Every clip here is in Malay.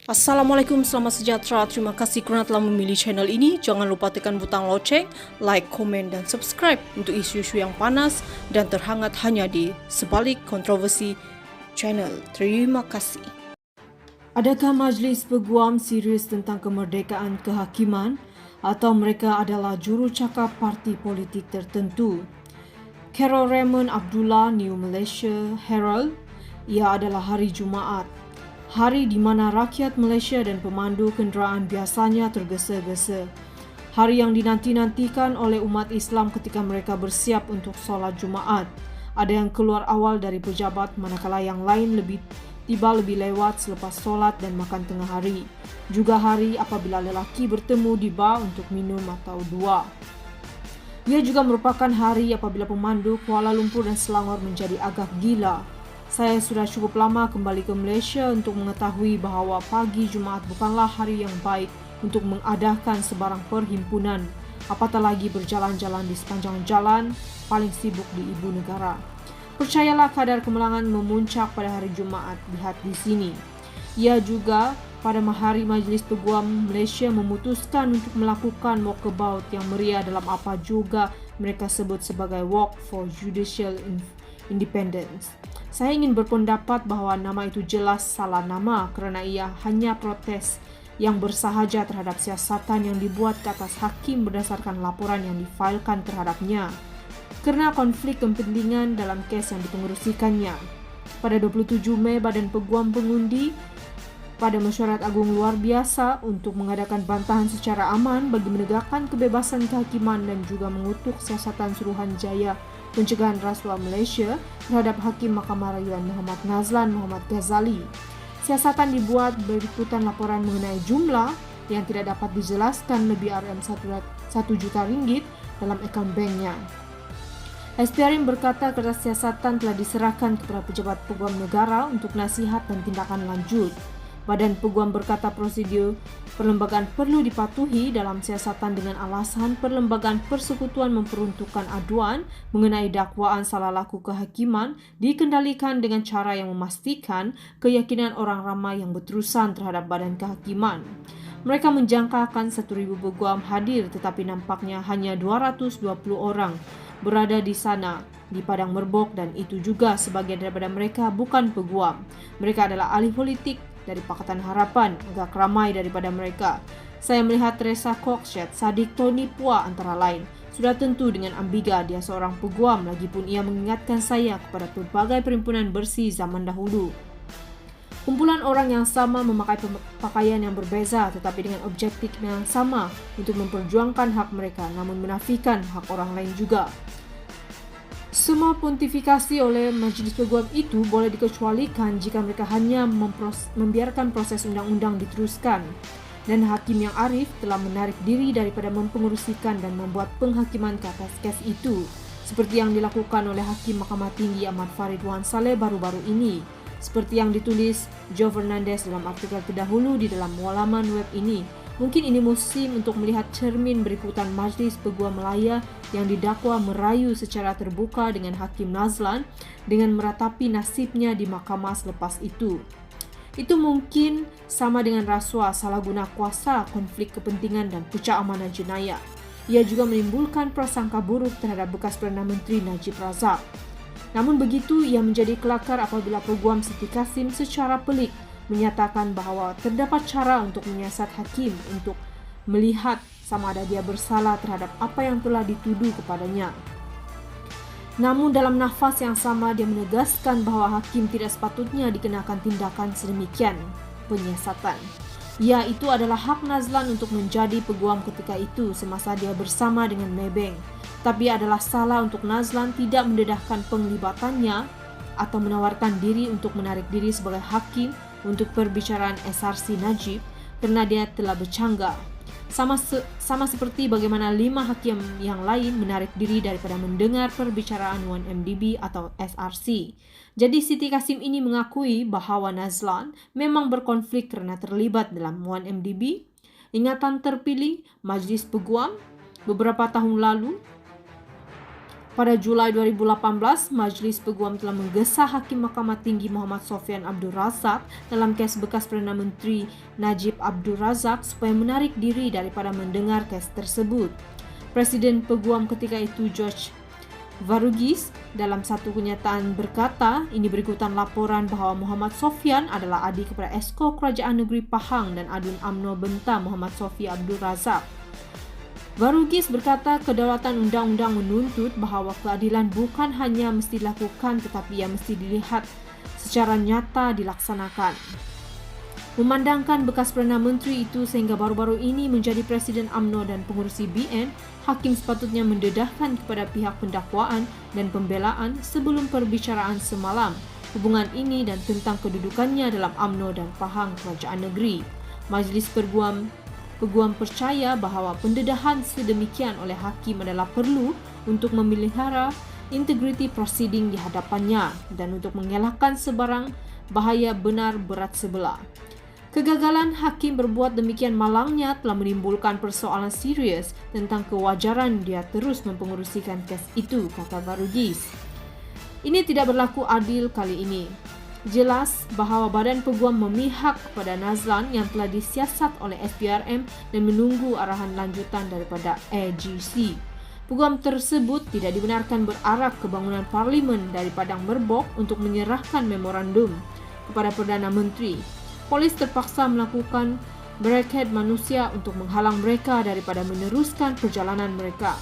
Assalamualaikum, selamat sejahtera. Terima kasih kerana telah memilih channel ini. Jangan lupa tekan butang loceng, like, komen dan subscribe untuk isu-isu yang panas dan terhangat hanya di Sebalik Kontroversi channel. Terima kasih. Adakah Majlis Peguam serius tentang kemerdekaan kehakiman atau mereka adalah jurucakap parti politik tertentu? Carol Raymond Abdullah, New Malaysia Herald. Ia adalah hari Jumaat, hari di mana rakyat Malaysia dan pemandu kenderaan biasanya tergesa-gesa. Hari yang dinanti-nantikan oleh umat Islam ketika mereka bersiap untuk solat Jumaat. Ada yang keluar awal dari pejabat, manakala yang lain tiba lebih lewat selepas solat dan makan tengah hari. Juga hari apabila lelaki bertemu di bar untuk minum atau dua. Ia juga merupakan hari apabila pemandu Kuala Lumpur dan Selangor menjadi agak gila. Saya sudah cukup lama kembali ke Malaysia untuk mengetahui bahawa pagi Jumaat bukanlah hari yang baik untuk mengadakan sebarang perhimpunan, apatah lagi berjalan-jalan di sepanjang jalan paling sibuk di ibu negara. Percayalah, kadar kemalangan memuncak pada hari Jumaat. Lihat di sini. Ia juga pada hari Majlis Peguam Malaysia memutuskan untuk melakukan walkabout yang meriah dalam apa juga mereka sebut sebagai Walk for Judicial Independence. Saya ingin berpendapat bahawa nama itu jelas salah nama kerana ia hanya protes yang bersahaja terhadap siasatan yang dibuat ke atas hakim berdasarkan laporan yang difailkan terhadapnya kerana konflik kepentingan dalam kes yang dipengerusikannya. Pada 27 Mei, Badan Peguam mengundi pada mesyuarat agung luar biasa untuk mengadakan bantahan secara aman bagi menegakkan kebebasan kehakiman dan juga mengutuk siasatan Suruhanjaya Pencegahan Rasuah Malaysia terhadap Hakim Mahkamah Rayuan Muhammad Nazlan Muhammad Ghazali. Siasatan dibuat berikutan laporan mengenai jumlah yang tidak dapat dijelaskan lebih RM1 juta ringgit dalam akaun banknya. SPRM berkata kertas siasatan telah diserahkan kepada pejabat peguam negara untuk nasihat dan tindakan lanjut. Badan Peguam berkata prosedur perlembagaan perlu dipatuhi dalam siasatan dengan alasan perlembagaan persekutuan memperuntukkan aduan mengenai dakwaan salah laku kehakiman dikendalikan dengan cara yang memastikan keyakinan orang ramai yang berterusan terhadap badan kehakiman. Mereka menjangkakan 1,000 peguam hadir, tetapi nampaknya hanya 220 orang berada di sana di Padang Merbok, dan itu juga sebagian daripada mereka bukan peguam. Mereka adalah ahli politik dari Pakatan Harapan, agak ramai daripada mereka. Saya melihat Teresa Kokshet, Sadiq Tony Pua antara lain. Sudah tentu dengan ambiga dia seorang peguam, lagipun ia mengingatkan saya kepada pelbagai perhimpunan bersih zaman dahulu. Kumpulan orang yang sama memakai pakaian yang berbeza tetapi dengan objektif yang sama untuk memperjuangkan hak mereka namun menafikan hak orang lain juga. Semua pontifikasi oleh Majlis Peguam itu boleh dikecualikan jika mereka hanya membiarkan proses undang-undang diteruskan. Dan hakim yang arif telah menarik diri daripada mempengerusikan dan membuat penghakiman ke atas kes itu, seperti yang dilakukan oleh Hakim Mahkamah Tinggi Ahmad Farid Wan Saleh baru-baru ini. Seperti yang ditulis Joe Fernandez dalam artikel terdahulu di dalam laman web ini. Mungkin ini musim untuk melihat cermin berikutan Majlis Peguam Melaya yang didakwa merayu secara terbuka dengan Hakim Nazlan dengan meratapi nasibnya di mahkamah selepas itu. Itu mungkin sama dengan rasuah, salah guna kuasa, konflik kepentingan dan pucak amanah jenayah. Ia juga menimbulkan prasangka buruk terhadap bekas Perdana Menteri Najib Razak. Namun begitu, ia menjadi kelakar apabila Peguam Siti Kasim secara pelik menyatakan bahawa terdapat cara untuk menyiasat hakim untuk melihat sama ada dia bersalah terhadap apa yang telah dituduh kepadanya. Namun dalam nafas yang sama dia menegaskan bahawa hakim tidak sepatutnya dikenakan tindakan sedemikian penyiasatan. Ya, itu adalah hak Nazlan untuk menjadi peguam ketika itu semasa dia bersama dengan Maybank. Tapi adalah salah untuk Nazlan tidak mendedahkan penglibatannya atau menawarkan diri untuk menarik diri sebagai hakim untuk perbicaraan SRC Najib kerana dia telah bercanggah. Sama seperti bagaimana 5 hakim yang lain menarik diri daripada mendengar perbicaraan 1MDB atau SRC. Jadi Siti Kasim ini mengakui bahawa Nazlan memang berkonflik kerana terlibat dalam 1MDB. Ingatan terpilih Majlis Peguam beberapa tahun lalu Pada Julai 2018, Majlis Peguam telah menggesa Hakim Mahkamah Tinggi Muhammad Sofyan Abdul Razak dalam kes bekas Perdana Menteri Najib Abdul Razak supaya menarik diri daripada mendengar kes tersebut. Presiden Peguam ketika itu, George Varougis, dalam satu kenyataan berkata, ini berikutan laporan bahawa Muhammad Sofyan adalah adik kepada Esko Kerajaan Negeri Pahang dan Adun UMNO Benta Muhammad Sofi Abdul Razak. Varougis berkata kedaulatan undang-undang menuntut bahawa keadilan bukan hanya mesti dilakukan tetapi ia mesti dilihat secara nyata dilaksanakan. Memandangkan bekas Perdana Menteri itu sehingga baru-baru ini menjadi Presiden UMNO dan pengurusi BN, hakim sepatutnya mendedahkan kepada pihak pendakwaan dan pembelaan sebelum perbicaraan semalam hubungan ini dan tentang kedudukannya dalam UMNO dan Pahang Kerajaan Negeri. Majlis Peguam percaya bahawa pendedahan sedemikian oleh hakim adalah perlu untuk memelihara integriti prosiding di hadapannya dan untuk mengelakkan sebarang bahaya benar berat sebelah. Kegagalan hakim berbuat demikian malangnya telah menimbulkan persoalan serius tentang kewajaran dia terus mempengerusikan kes itu, kata Varougis. Ini tidak berlaku adil kali ini. Jelas bahawa Badan Peguam memihak kepada Nazlan yang telah disiasat oleh SPRM dan menunggu arahan lanjutan daripada AGC. Peguam tersebut tidak dibenarkan berarak ke bangunan Parlimen dari Padang Merbok untuk menyerahkan memorandum kepada Perdana Menteri. Polis terpaksa melakukan barikad manusia untuk menghalang mereka daripada meneruskan perjalanan mereka.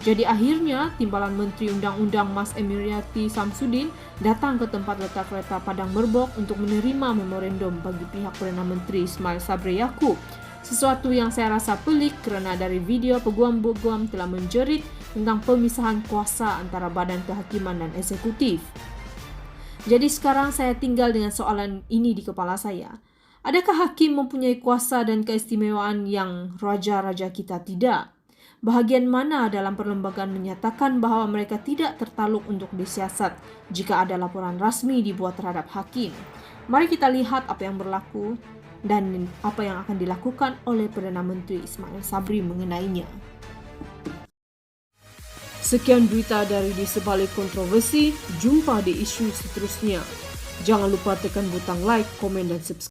Jadi akhirnya, Timbalan Menteri Undang-Undang Mas Emiriati Samsudin datang ke tempat letak kereta Padang Merbok untuk menerima memorandum bagi pihak Perdana Menteri Ismail Sabri Yaakob. Sesuatu yang saya rasa pelik kerana dari video peguam-peguam telah menjerit tentang pemisahan kuasa antara badan kehakiman dan eksekutif. Jadi sekarang saya tinggal dengan soalan ini di kepala saya. Adakah hakim mempunyai kuasa dan keistimewaan yang raja-raja kita tidak? Bahagian mana dalam perlembagaan menyatakan bahawa mereka tidak tertaluk untuk disiasat jika ada laporan rasmi dibuat terhadap hakim? Mari kita lihat apa yang berlaku dan apa yang akan dilakukan oleh Perdana Menteri Ismail Sabri mengenainya. Sekian berita dari Di Sebalik Kontroversi. Jumpa di isu seterusnya. Jangan lupa tekan butang like, komen dan subscribe.